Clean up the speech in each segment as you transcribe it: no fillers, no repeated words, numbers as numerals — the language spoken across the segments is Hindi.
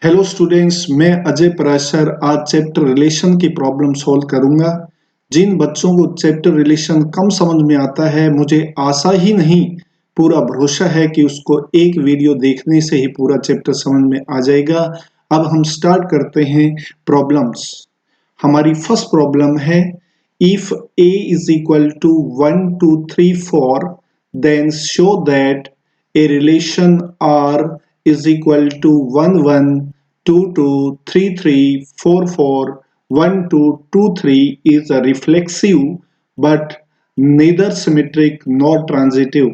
हेलो स्टूडेंट्स, मैं अजय पराशर आज चैप्टर रिलेशन की प्रॉब्लम सॉल्व करूंगा। जिन बच्चों को चैप्टर रिलेशन कम समझ में आता है, मुझे आशा ही नहीं पूरा भरोसा है कि उसको एक वीडियो देखने से ही पूरा चैप्टर समझ में आ जाएगा। अब हम स्टार्ट करते हैं प्रॉब्लम्स। हमारी फर्स्ट प्रॉब्लम है, if a is equal to 1 2 3 4 then show that a relation R is equal to 1 1 2 2 3 3 4 4 1 2 2 3 is a reflexive but neither symmetric nor transitive।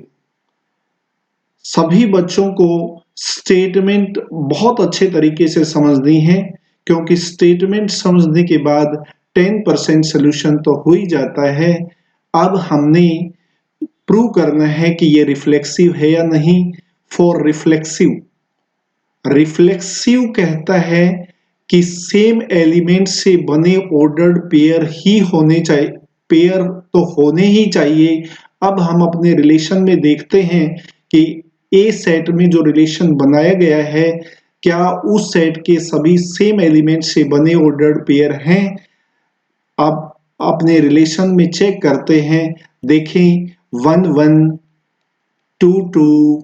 सभी बच्चों को स्टेटमेंट बहुत अच्छे तरीके से समझनी है, क्योंकि स्टेटमेंट समझने के बाद 10% सोल्यूशन तो हो ही जाता है। अब हमने प्रूव करना है कि ये रिफ्लेक्सिव है या नहीं। फॉर रिफ्लेक्सिव कहता है कि सेम एलिमेंट से बने ऑर्डर्ड पेयर ही होने चाहिए, पेयर तो होने ही चाहिए। अब हम अपने रिलेशन में देखते हैं कि ए सेट में जो रिलेशन बनाया गया है, क्या उस सेट के सभी सेम एलिमेंट से बने ऑर्डर्ड पेयर हैं। अब अपने रिलेशन में चेक करते हैं। देखें, 1 1 2 2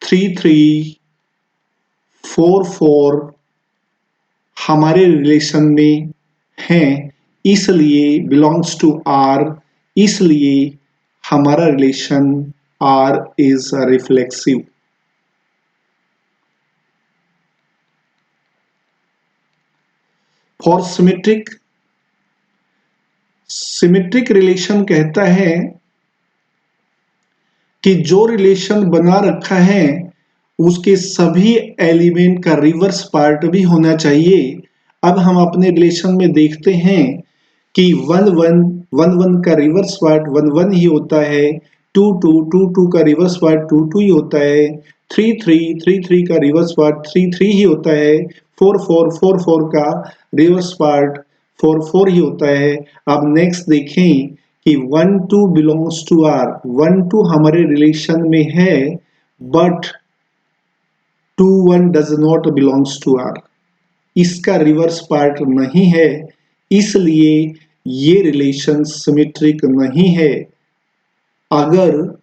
3 3 4 4 हमारे रिलेशन में हैं, इसलिए बिलोंग्स टू आर, इसलिए हमारा relation R is reflexive. For symmetric relation कहता है कि जो रिलेशन बना रखा है उसके सभी एलिमेंट का रिवर्स पार्ट भी होना चाहिए। अब हम अपने रिलेशन में देखते हैं कि 1 1 1 1 का रिवर्स पार्ट 1 1 ही होता है, 2 2 2 2 का रिवर्स पार्ट 2 2 ही होता है, 3 3 3 3 का रिवर्स पार्ट 3 3 ही होता है, 4 4 4 4 का रिवर्स पार्ट 4 4 ही होता है। अब नेक्स्ट देखें कि 1 2 बिलोंग्स टू आर, 1 2 हमारे रिलेशन में है, but 2 1 does not belongs to R, इसका रिवर्स पार्ट नहीं है, इसलिए ये रिलेशन सिमेट्रिक नहीं है। अगर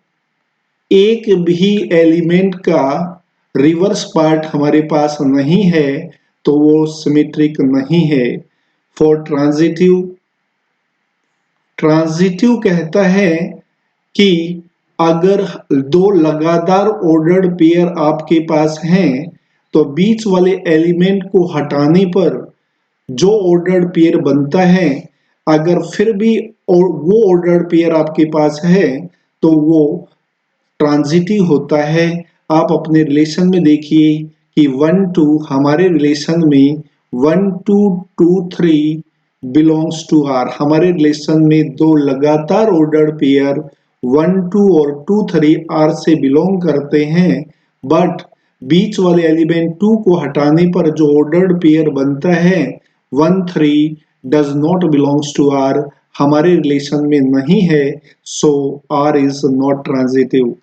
एक भी एलिमेंट का रिवर्स पार्ट हमारे पास नहीं है तो वो सिमेट्रिक नहीं है। फॉर ट्रांजिटिव कहता है कि अगर दो लगातार ऑर्डर्ड पेयर आपके पास हैं तो बीच वाले एलिमेंट को हटाने पर जो ऑर्डर्ड पेयर बनता है, अगर फिर भी वो ऑर्डर्ड पेयर आपके पास है तो वो ट्रांजिटिव होता है। आप अपने रिलेशन में देखिए कि 1 2 हमारे रिलेशन में 1 2 2 3 बिलोंग्स टू आर, हमारे रिलेशन में दो लगातार ऑर्डर्ड पेयर 1 2 और 2 3 आर से बिलोंग करते हैं, बट बीच वाले एलिमेंट 2 को हटाने पर जो ऑर्डर्ड पेयर बनता है 1 3 does not belongs to R, हमारे रिलेशन में नहीं है, so R is not transitive.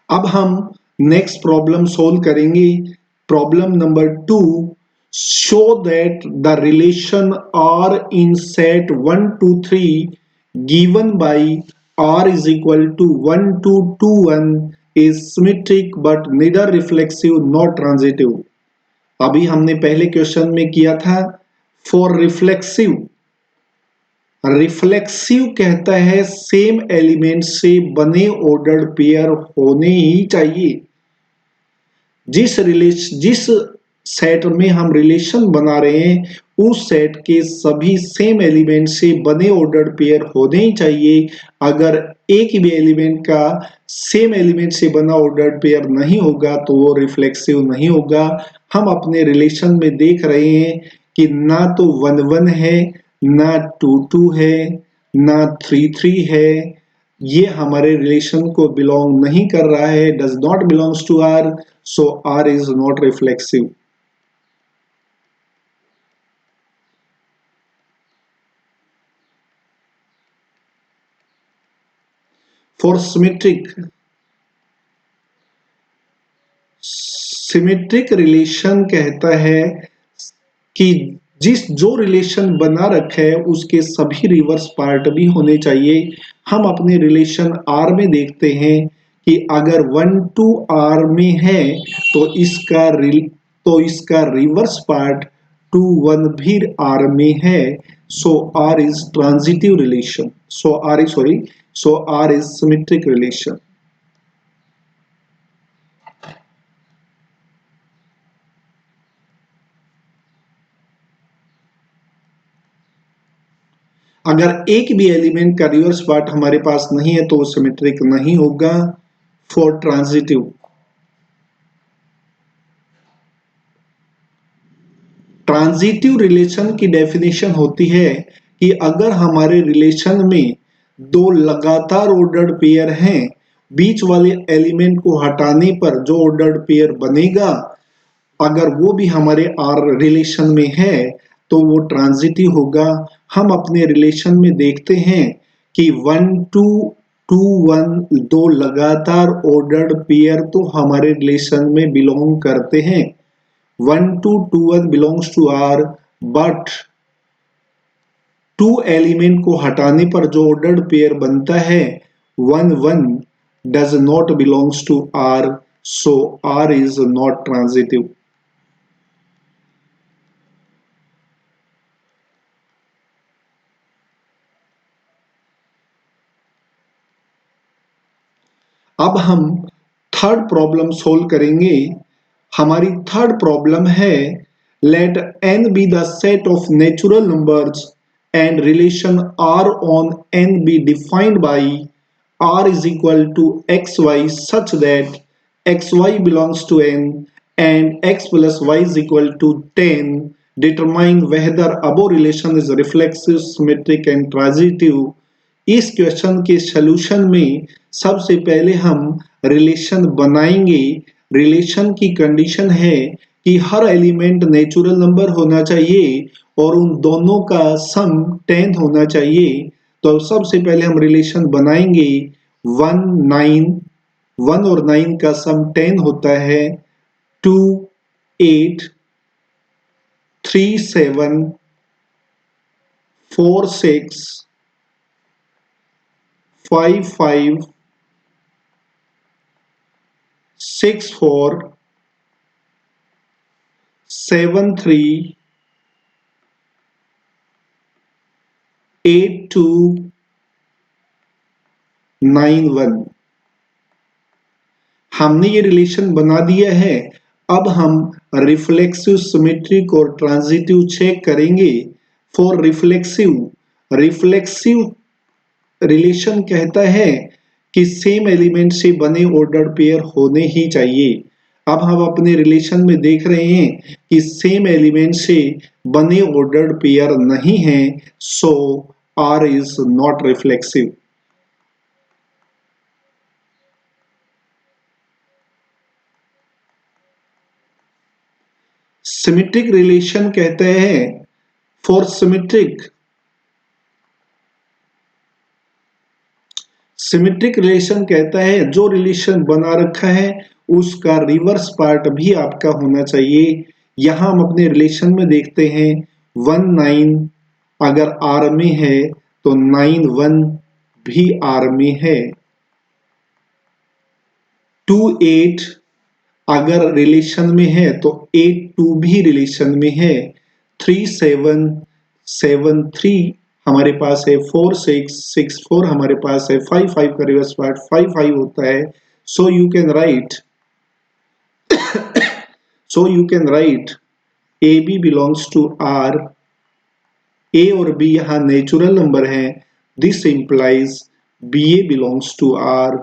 अब हम नेक्स्ट प्रॉब्लम सोल्व करेंगे। Problem number 2, show that the relation R in set 1 2 3 given by R is equal to 1 2 2 1 is symmetric but neither reflexive nor transitive. अभी हमने पहले क्वेश्चन में किया था। फॉर रिफ्लेक्सिव कहता है सेम एलिमेंट से बने ऑर्डर्ड पेयर होने ही चाहिए। जिस सेट में हम रिलेशन बना रहे हैं उस सेट के सभी सेम एलिमेंट से बने ऑर्डर्ड पेयर होने ही चाहिए। अगर एक भी एलिमेंट का सेम एलिमेंट से बना ऑर्डर्ड पेयर नहीं होगा तो वो रिफ्लेक्सिव नहीं होगा। हम अपने रिलेशन में देख रहे हैं कि ना तो 1 1 है, ना 2 2 है, ना 3 3 है, ये हमारे रिलेशन को बिलोंग नहीं कर रहा है, does not belongs to R, so R is not reflexive. For symmetric relation कहता है कि जो रिलेशन बना रखा है उसके सभी रिवर्स पार्ट भी होने चाहिए। हम अपने रिलेशन आर में देखते हैं कि अगर 1 टू आर में है तो इसका रिवर्स पार्ट 2 1 भी आर में है। So R is transitive relation, so R is symmetric relation. अगर एक भी एलिमेंट का रिवर्स पार्ट हमारे पास नहीं है तो वो सिमेट्रिक नहीं होगा। फॉर ट्रांजिटिव रिलेशन की डेफिनेशन होती है कि अगर हमारे रिलेशन में दो लगातार ऑर्डर्ड पेयर हैं, बीच वाले एलिमेंट को हटाने पर जो ऑर्डर्ड पेयर बनेगा अगर वो भी हमारे आर रिलेशन में है तो वो ट्रांजिटिव होगा। हम अपने रिलेशन में देखते हैं कि 1 टू 2 1 दो लगातार ऑर्डर्ड पेयर तो हमारे रिलेशन में बिलोंग करते हैं। 1 two 2 1 belongs to R, but two element को हटाने पर जो ऑर्डर्ड पेयर बनता है 1 1 does not belongs to R, so R is not transitive. अब हम थर्ड प्रॉब्लम सोल्व करेंगे। हमारी थर्ड प्रॉब्लम है let n be the set of natural numbers and relation r on n be defined by r is equal to xy such that xy belongs to n and x plus y is equal to 10. Determine whether above relation is reflexive, symmetric and transitive. इस क्वेश्चन के सॉल्यूशन में सबसे पहले हम रिलेशन बनाएंगे। रिलेशन की कंडीशन है कि हर एलिमेंट नेचुरल नंबर होना चाहिए और उन दोनों का सम 10 होना चाहिए। तो सबसे पहले हम रिलेशन बनाएंगे। 1 9 1 और 9 का सम 10 होता है। 2 8 3 7 4 6 5 5 6 4 7 3 8 2 9 1। हमने ये रिलेशन बना दिया है। अब हम रिफ्लेक्सिव, सिमेट्रिक और ट्रांजिटिव चेक करेंगे। फॉर रिफ्लेक्सिव रिलेशन कहता है कि सेम एलिमेंट से बने ऑर्डर्ड पेयर होने ही चाहिए। अब हम अपने रिलेशन में देख रहे हैं कि सेम एलिमेंट से बने ऑर्डर्ड पेयर नहीं है, so R is not reflexive. Symmetric relation कहते हैं फॉर सिमेट्रिक रिलेशन कहता है जो रिलेशन बना रखा है उसका रिवर्स पार्ट भी आपका होना चाहिए। यहां हम अपने रिलेशन में देखते हैं 1 9 अगर आर में है तो 9 1 भी आर में है। 2 8 अगर रिलेशन में है तो 8 2 भी रिलेशन में है। 3 7 7 3 हमारे पास है। 4 6 6 4 हमारे पास है। 5 5 का रिवर्स पार्ट 5 5 होता है। So you can write A B belongs to R. A और बी यहाँ नेचुरल नंबर है। This implies B A belongs to R,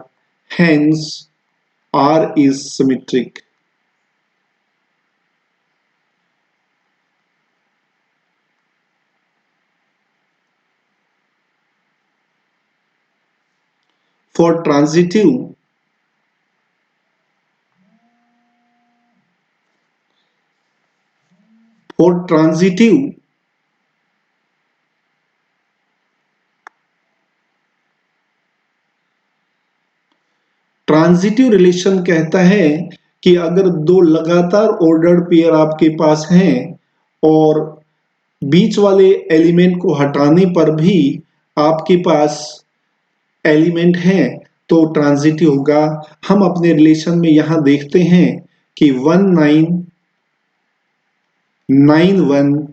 hence R is symmetric. For transitive, for transitive transitive relation कहता है कि अगर दो लगातार ऑर्डर्ड पेयर आपके पास हैं और बीच वाले एलिमेंट को हटाने पर भी आपके पास एलिमेंट हैं तो ट्रांजिटिव होगा। हम अपने रिलेशन में यहां देखते हैं कि 1991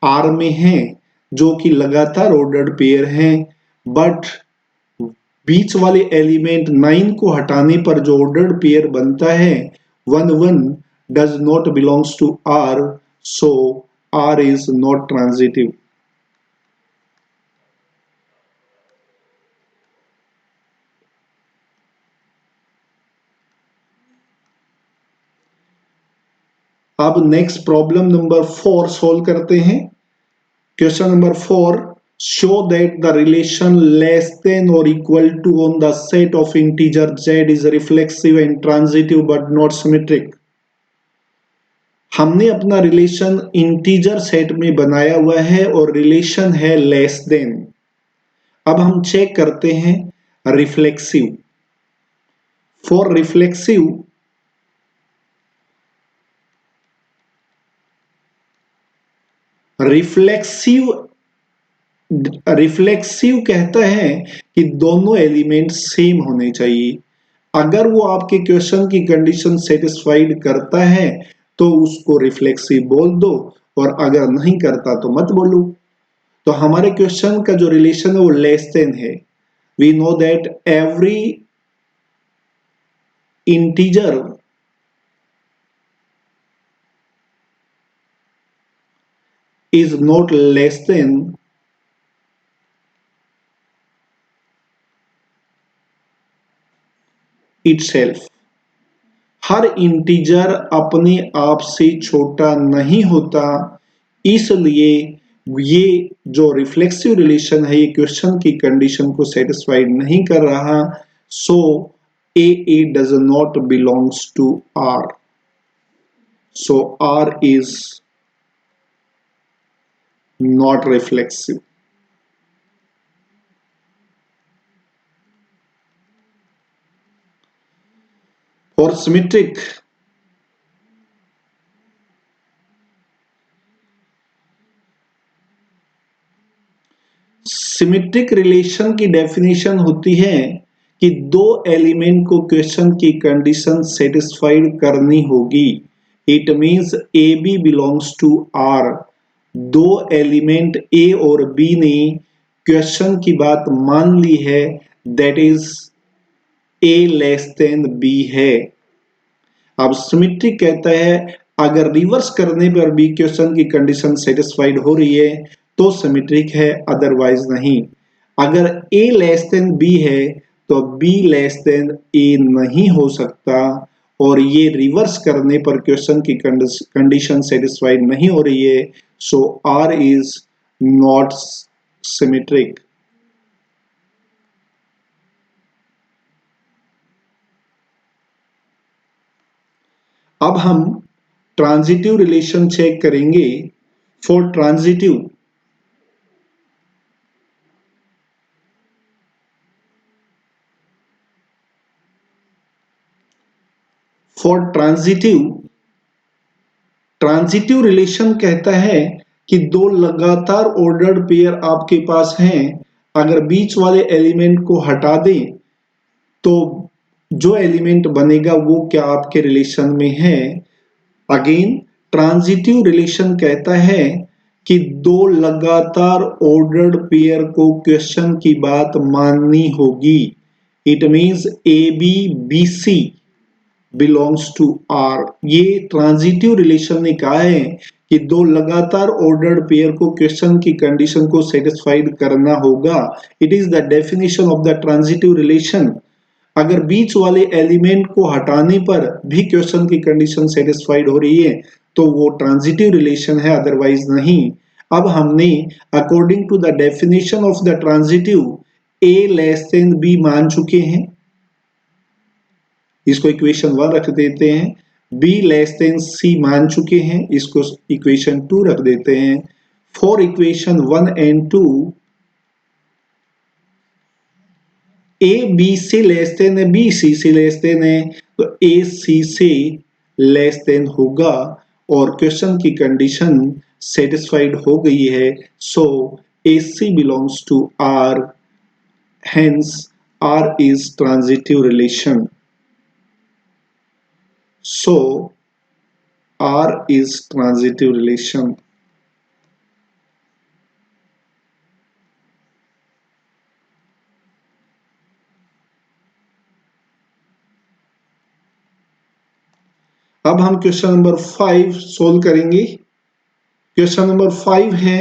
आर में है जो कि लगातार ऑर्डर्ड पेयर हैं, बट बीच वाले एलिमेंट 9 को हटाने पर जो ऑर्डर्ड पेयर बनता है 11 does not belongs to R, so R is not transitive. अब नेक्स्ट प्रॉब्लम नंबर 4 सॉल्व करते हैं। Question number 4, show that the relation less than or equal to on the set of integer z is reflexive and transitive but not symmetric। हमने अपना रिलेशन इंटीजर सेट में बनाया हुआ है और रिलेशन है लेस देन। अब हम चेक करते हैं रिफ्लेक्सिव। फॉर रिफ्लेक्सिव कहता है कि दोनों एलिमेंट सेम होने चाहिए। अगर वो आपके क्वेश्चन की कंडीशन सेटिस्फाइड करता है तो उसको रिफ्लेक्सिव बोल दो, और अगर नहीं करता तो मत बोलो। तो हमारे क्वेश्चन का जो रिलेशन है वो लेस देन है। We know that every integer is not less than itself। हर इंटीजर अपने आप से छोटा नहीं होता, इसलिए ये जो रिफ्लेक्सिव रिलेशन है ये क्वेश्चन की कंडीशन को सेटिस्फाइड नहीं कर रहा, so A does not belongs to R, so R is not reflexive। For symmetric relation की डेफिनेशन होती है कि दो एलिमेंट को क्वेश्चन की कंडीशन सेटिस्फाइड करनी होगी। It means A B belongs to R. दो एलिमेंट ए और बी ने क्वेश्चन की बात मान ली है, that is A less than B है। अब सिमेट्रिक कहता है अगर रिवर्स करने पर भी क्वेश्चन की कंडीशन सेटिस्फाइड हो रही है तो सिमेट्रिक है, अदरवाइज नहीं। अगर ए लेस देन बी है तो बी लेस देन ए नहीं हो सकता, और ये रिवर्स करने पर क्वेश्चन की कंडीशन सेटिस्फाइड नहीं हो रही है, so R is not symmetric. अब हम ट्रांजिटिव रिलेशन चेक करेंगे। फॉर ट्रांजिटिव रिलेशन कहता है कि दो लगातार ऑर्डर्ड पेयर आपके पास हैं, अगर बीच वाले एलिमेंट को हटा दें तो जो एलिमेंट बनेगा वो क्या आपके रिलेशन में है। अगेन ट्रांजिटिव रिलेशन कहता है कि दो लगातार ऑर्डर्ड पेयर को क्वेश्चन की बात माननी होगी। It means A B B C belongs to R. ये ट्रांजिटिव रिलेशन ने कहा है कि दो लगातार ऑर्डर्ड पेयर को क्वेश्चन की कंडीशन को सेटिस्फाइड करना होगा। It is the definition of the transitive relation. अगर बीच वाले एलिमेंट को हटाने पर भी क्वेश्चन की कंडीशन सेटिस्फाइड हो रही है तो वो ट्रांजिटिव रिलेशन है, अदरवाइज नहीं। अब हमने according to the definition of the transitive A less than B मान चुके हैं, इसको इक्वेशन 1 रख देते हैं। बी लेस देन सी मान चुके हैं, इसको इक्वेशन 2 रख देते हैं। For equation 1 and 2 A B से लेस देन है, बी सी से लेस देन है, तो ए सी से लेस देन होगा और क्वेश्चन की कंडीशन सेटिस्फाइड हो गई है। So A C belongs to R, hence R is transitive relation. So R is transitive relation. अब हम क्वेश्चन नंबर 5 सोल्व करेंगे। क्वेश्चन नंबर 5 है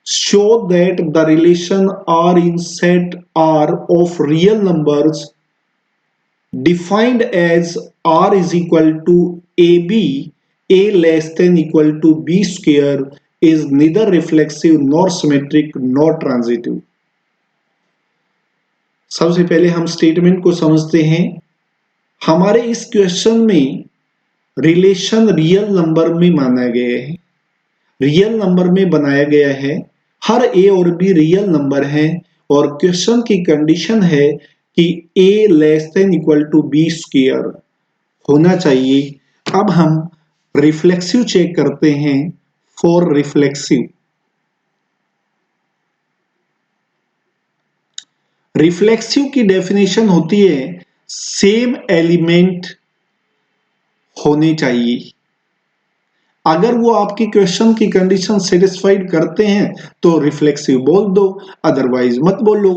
show that the relation R in set R of real numbers defined as R is equal to AB, A less than equal to B square is neither reflexive nor symmetric nor transitive. सबसे पहले हम स्टेटमेंट को समझते हैं। हमारे इस क्वेश्चन में रिलेशन रियल नंबर में माना गया है, रियल नंबर में बनाया गया है। हर ए और बी रियल नंबर है और क्वेश्चन की कंडीशन है कि A less than equal to B square होना चाहिए। अब हम रिफ्लेक्सिव चेक करते हैं। फॉर रिफ्लेक्सिव, रिफ्लेक्सिव की डेफिनेशन होती है सेम एलिमेंट होने चाहिए। अगर वो आपकी क्वेश्चन की कंडीशन सेटिस्फाइड करते हैं तो रिफ्लेक्सिव बोल दो, अदरवाइज मत बोलो।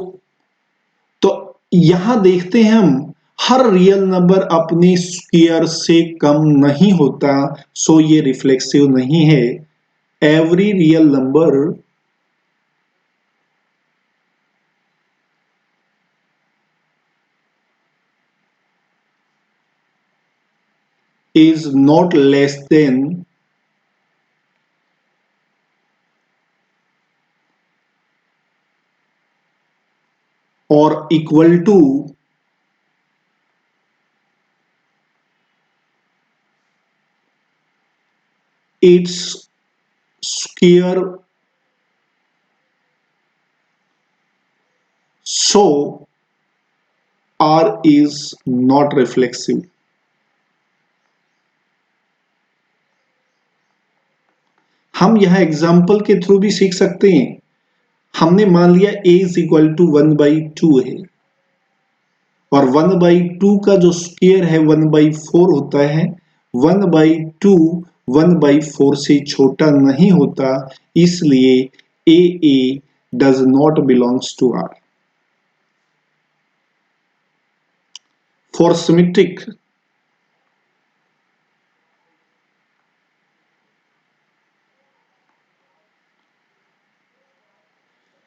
तो यहां देखते हैं हम हर रियल नंबर अपने स्क्वायर से कम नहीं होता, सो ये रिफ्लेक्सिव नहीं है। Every real number is not less than or equal to its square, so R is not reflexive. हम यहां एग्जाम्पल के थ्रू भी सीख सकते हैं। हमने मान लिया a इज इक्वल टू 1/2 है और 1/2 का जो स्क्वायर है 1/4 होता है। 1/2 1/4 से छोटा नहीं होता, इसलिए a does not belongs to R. For symmetric,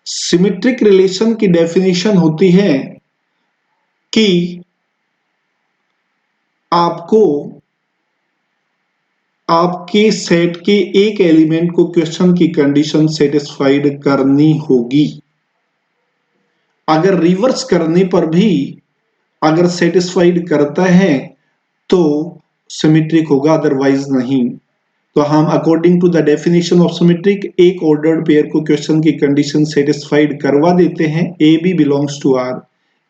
symmetric relation की डेफिनेशन होती है कि आपको आपके सेट के एक एलिमेंट को क्वेश्चन की कंडीशन सेटिस्फाइड करनी होगी। अगर रिवर्स करने पर भी अगर सेटिस्फाइड करता है तो सिमेट्रिक होगा, अदरवाइज नहीं। तो हम according to the definition of symmetric एक ऑर्डर्ड पेयर को क्वेश्चन की कंडीशन सेटिस्फाइड करवा देते हैं। A B belongs to R.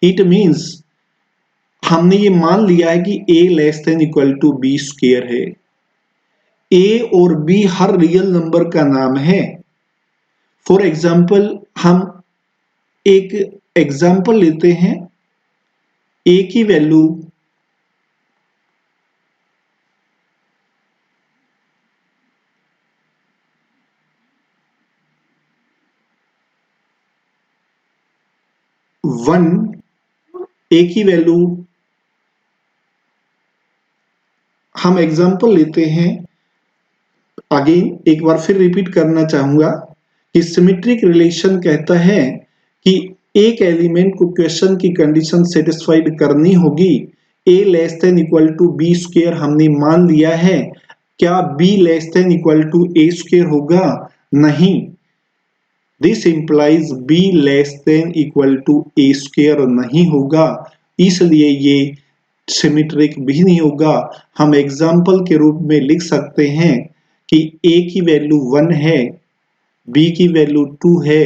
It means हमने ये मान लिया है कि A less than equal to B square है। ए और बी हर रियल नंबर का नाम है। फॉर एग्जाम्पल हम एक एग्जाम्पल लेते हैं। ए की वैल्यू 1, ए की वैल्यू हम एग्जाम्पल लेते हैं। अगेन एक बार फिर रिपीट करना चाहूंगा कि सिमेट्रिक रिलेशन कहता है कि एक एलिमेंट को क्वेश्चन की कंडीशन सेटिस्फाइड करनी होगी। A less than equal to B square हमने मान लिया है। क्या B less than equal to A square होगा? नहीं। This implies B less than equal to A square नहीं होगा, इसलिए ये सिमेट्रिक भी नहीं होगा। हम एग्जाम्पल के रूप में लिख सकते हैं कि a की वैल्यू 1 है, b की वैल्यू 2 है,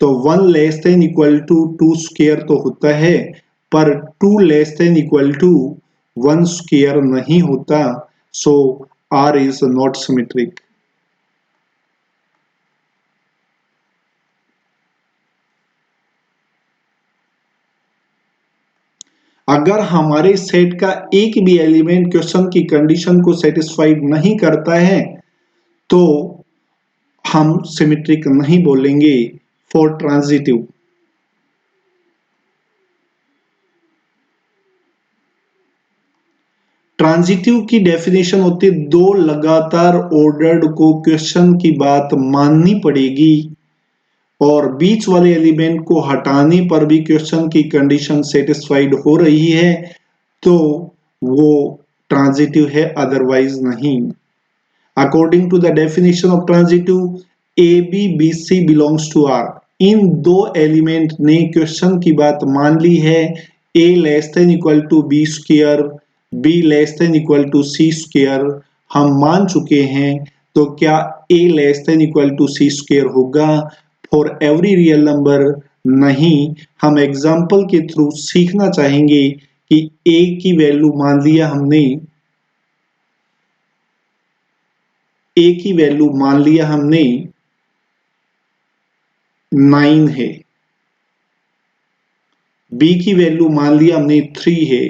तो 1 less than equal to 2 square तो होता है, पर 2 less than equal to 1 square नहीं होता। So R is not symmetric. अगर हमारे सेट का एक भी एलिमेंट क्वेश्चन की कंडीशन को सेटिस्फाइड नहीं करता है तो हम सिमेट्रिक नहीं बोलेंगे। फॉर ट्रांजिटिव, ट्रांजिटिव की डेफिनेशन होती है दो लगातार ऑर्डर्ड को क्वेश्चन की बात माननी पड़ेगी और बीच वाले एलिमेंट को हटाने पर भी क्वेश्चन की कंडीशन सेटिस्फाइड हो रही है तो वो ट्रांजिटिव है, अदरवाइज नहीं। According to the definition of transitive, A B B C belongs to R. इन दो एलिमेंट ने क्वेश्चन की बात मान ली है, A less than equal to B square, B less than equal to C square हम मान चुके हैं। तो क्या A less than equal to C square होगा फॉर एवरी रियल नंबर? नहीं। हम एग्जाम्पल के थ्रू सीखना चाहेंगे कि ए की वैल्यू मान लिया हमने, ए की वैल्यू मान लिया हमने 9 है, बी की वैल्यू मान लिया हमने 3 है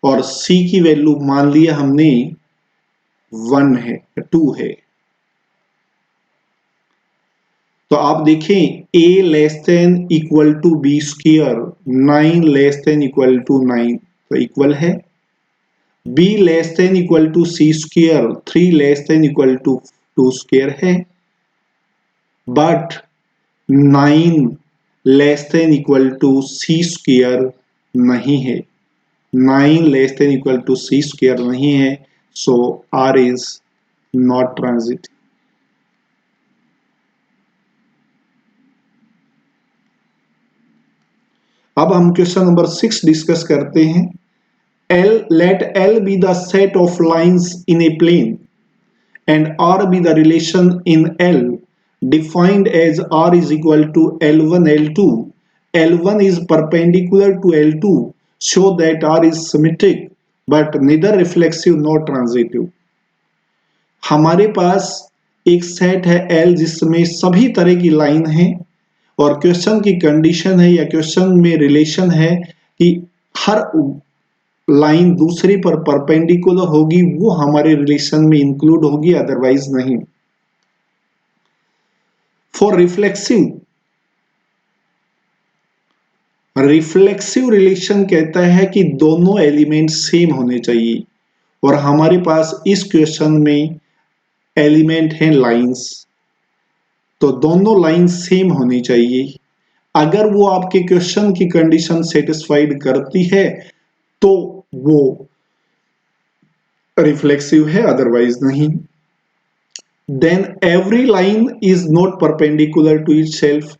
और सी की वैल्यू मान लिया हमने 1 है, 2 है। तो आप देखें a less than equal to B square, 9 less than equal to 9 तो इक्वल है। b less than equal to C square, 3 less than equal to 2 square है। But 9 less than equal to C square नहीं है, 9 less than equal to C square नहीं है। So R is not transitive. अब हम क्वेश्चन नंबर 6 डिस्कस करते हैं। let L be the set of lines in a plane and R be the relation in L defined as R is equal to L1 L2. L1 is perpendicular to L2, show that R is symmetric but neither reflexive nor transitive. हमारे पास एक सेट है L जिसमें सभी तरह की लाइन है और क्वेश्चन की कंडीशन है या क्वेश्चन में रिलेशन है कि हर लाइन दूसरे पर परपेंडिकुलर होगी, वो हमारे रिलेशन में इंक्लूड होगी, अदरवाइज नहीं। फॉर रिफ्लेक्सिव, रिफ्लेक्सिव रिलेशन कहता है कि दोनों एलिमेंट सेम होने चाहिए और हमारे पास इस क्वेश्चन में एलिमेंट है लाइंस, तो दोनों लाइन सेम होनी चाहिए। अगर वो आपके क्वेश्चन की कंडीशन सेटिस्फाइड करती है तो वो रिफ्लेक्सिव है, अदरवाइज नहीं। Then every line is not perpendicular to itself.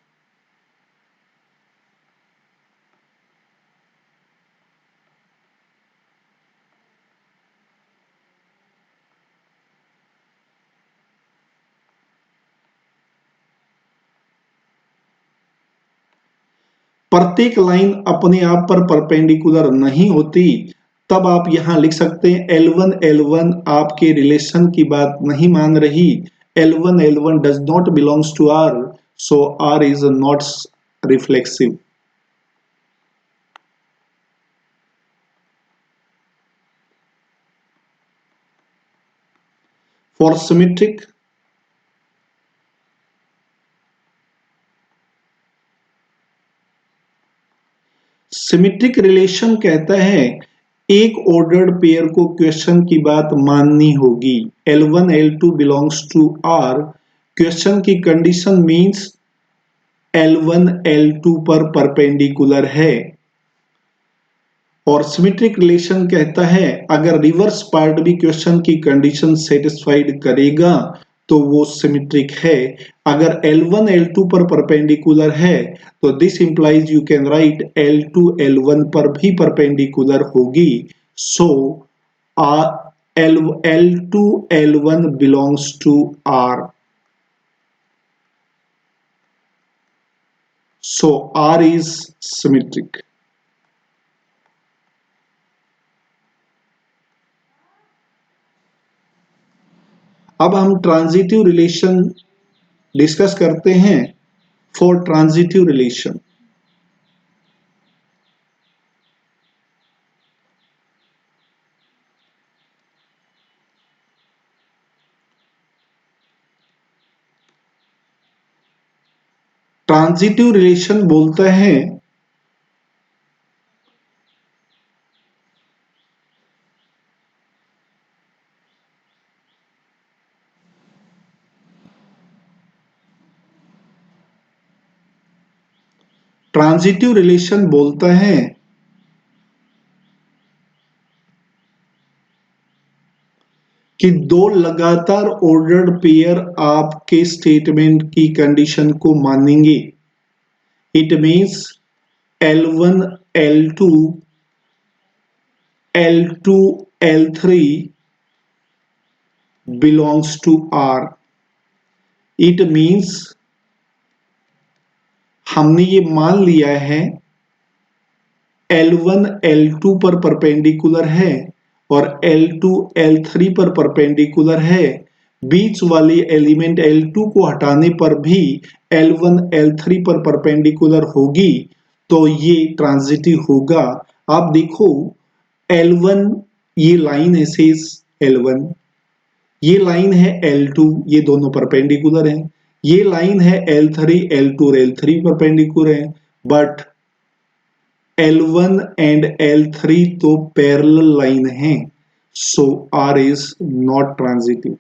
प्रत्येक लाइन अपने आप पर परपेंडिकुलर नहीं होती। तब आप यहां लिख सकते हैं L1 L1 आपके रिलेशन की बात नहीं मान रही, L1 L1 does not belongs to R, so R is not reflexive. For symmetric, symmetric relation कहता है एक ऑर्डर्ड पेयर को क्वेश्चन की बात माननी होगी। L1 L2 belongs to R, question की कंडीशन मींस L1 L2 पर परपेंडिकुलर है। और सिमेट्रिक रिलेशन कहता है अगर रिवर्स पार्ट भी क्वेश्चन की कंडीशन सेटिस्फाइड करेगा तो वो सिमेट्रिक है। अगर L1 L2 पर परपेंडिकुलर है तो this implies you can write L2 L1 पर भी परपेंडिकुलर होगी। So L2 L1 belongs to R। So R is symmetric. अब हम ट्रांजिटिव रिलेशन डिस्कस करते हैं for transitive relation. Transitive relation बोलता है ट्रांजिटिव रिलेशन बोलता है कि दो लगातार ऑर्डर्ड पेयर आपके स्टेटमेंट की कंडीशन को मानेंगे। It means L1 L2 L2 L3 belongs to R। It means हमने ये मान लिया है L1 L2 पर परपेंडिकुलर है और L2 L3 पर परपेंडिकुलर है। बीच वाली एलिमेंट L2 को हटाने पर भी L1 L3 पर परपेंडिकुलर होगी, तो ये ट्रांजिटिव होगा। आप देखो L1 ये लाइन है शेष L1, ये लाइन है L2, ये दोनों परपेंडिकुलर हैं। ये लाइन है L3, L2 और L3 परपेंडिकुलर है, बट L1 एंड L3 तो पैरेलल लाइन है, सो R इज नॉट ट्रांजिटिव।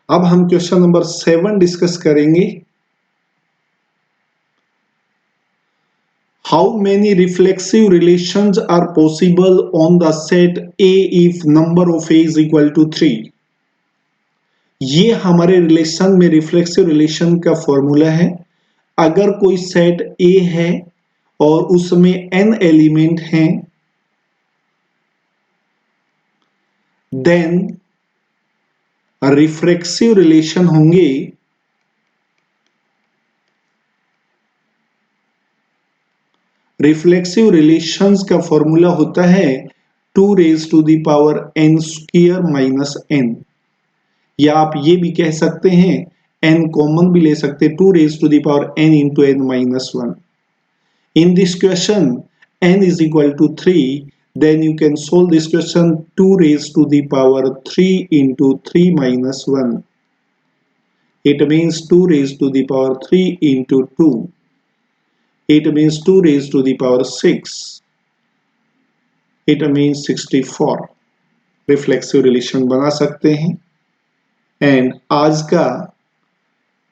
अब हम क्वेश्चन नंबर 7 डिस्कस करेंगे। How many reflexive relations are possible on the set A if number of A is equal to 3? ये हमारे रिलेशन में रिफ्लेक्सिव रिलेशन का फॉर्मूला है। अगर कोई सेट A है और उसमें n एलिमेंट हैं, देन रिफ्लेक्सिव रिलेशन होंगे रिफ्लेक्सिव रिलेशंस का फॉर्मूला होता है 2 raised to the power n square minus n, या आप ये भी कह सकते हैं n कॉमन भी ले सकते हैं, 2 raised to the power n into n minus 1। In this question n is equal to 3, then you can solve this question 2 raised to the power 3 into 3 minus 1. It means 2 raised to the power 3 into 2. It means 2 raised to the power 6. It means 64। Reflexive relation बना सकते हैं। एंड आज का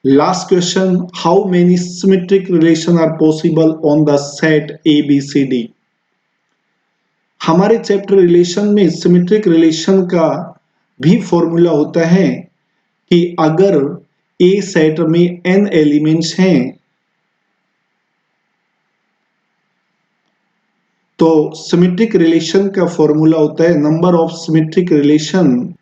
last question, how many symmetric relation are possible on the set ABCD। हमारे चैप्टर रिलेशन में सिमेट्रिक रिलेशन का भी फॉर्मूला होता है कि अगर A सेट में n एलिमेंट्स हैं तो सिमेट्रिक रिलेशन का फॉर्मूला होता है number of symmetric relation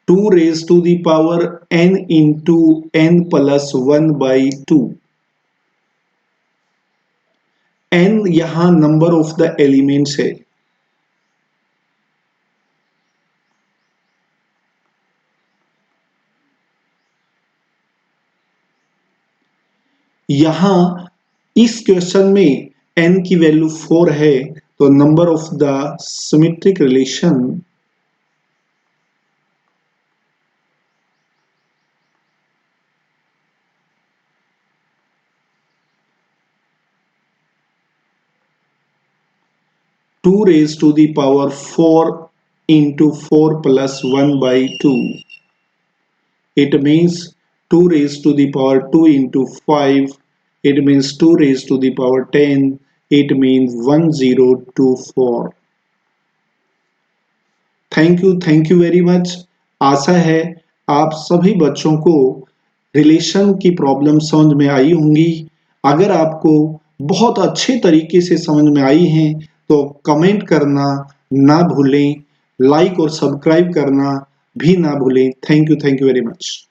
two raised to the power n into n plus 1 by 2। n यहां नंबर ऑफ द एलिमेंट्स है। यहां इस क्वेश्चन में n की वैल्यू 4 है, तो number of the symmetric relation two raised to the power 4 into 4 plus 1 by 2। It means 2 raised to the power 2 into 5। It means 2 raised to the power 10। It means 1024। Thank you very much. आशा है आप सभी बच्चों को रिलेशन की प्रॉब्लम समझ में आई होंगी। अगर आपको बहुत अच्छे तरीके से समझ में आई हैं तो कमेंट करना ना भूलें, लाइक और सब्सक्राइब करना भी ना भूलें। Thank you very much.